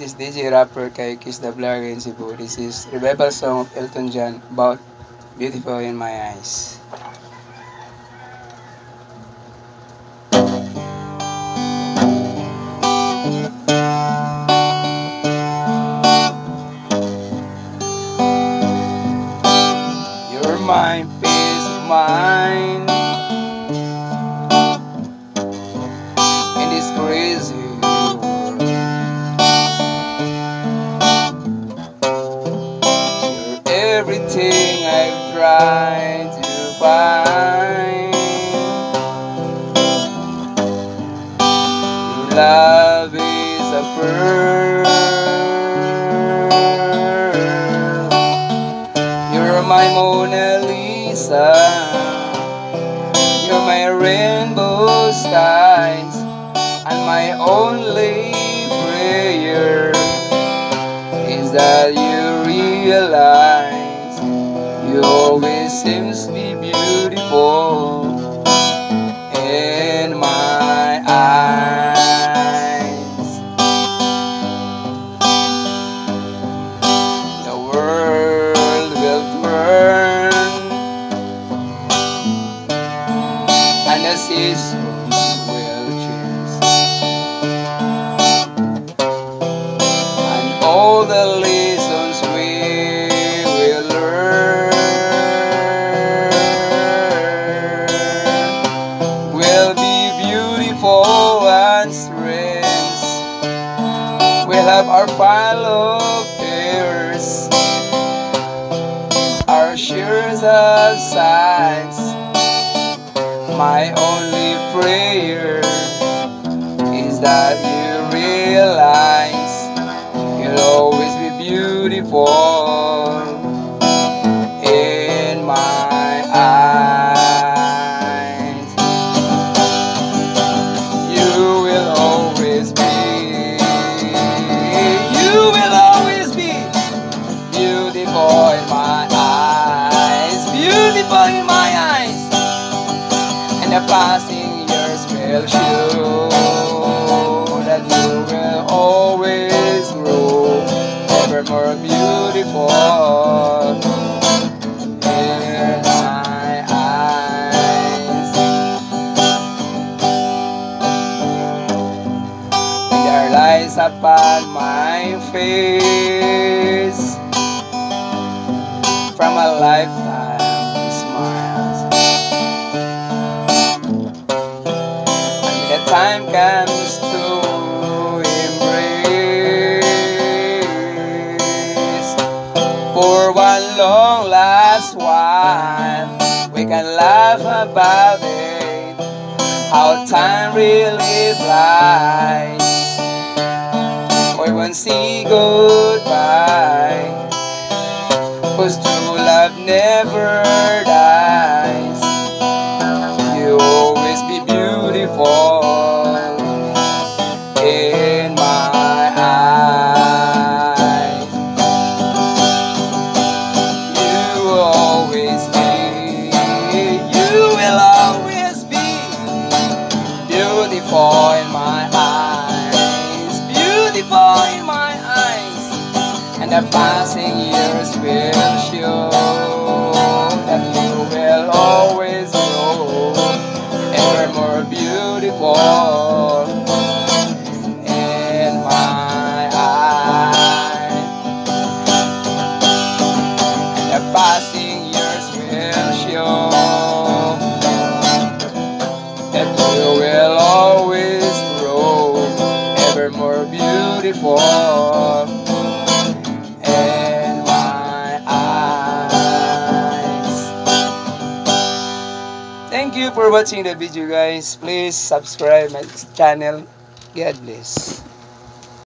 This is DJ rapper kay Kiss the Vlogger in Cebu. This is revival song of Elton John about Beautiful in My Eyes. You're my peace of mind in this crazy world. You're everything I've tried to find. Your love is a pearl. You're my Mona Lisa. You're my rainbow skies, and my only prayer is that you realize you always seems to be beautiful in my eyes. The world will turn and the seasons will change, and all the lessons we will learn will be beautiful and strange. We'll have our pile of tears, our shares of sighs. My only prayer is that you realize you'll always be beautiful in my eyes. You will always be, you will always be beautiful in my eyes, beautiful in my eyes. And the passing years will show that you will always grow ever more beautiful in my eyes. And there lies upon my face from a lifetime of smiles. The time comes to embrace for one long last while. We can laugh about it, how time really flies. We won't say goodbye, 'cause true love never dies. You always be beautiful in my eyes. You will always be, you will always be beautiful in my eyes, beautiful in my eyes. And the passing years will show that you will always grow ever more beautiful in my eyes. And the passing years will show that you will always grow ever more beautiful in my eyes. Thank you for watching the video, guys. Please subscribe my channel. God bless.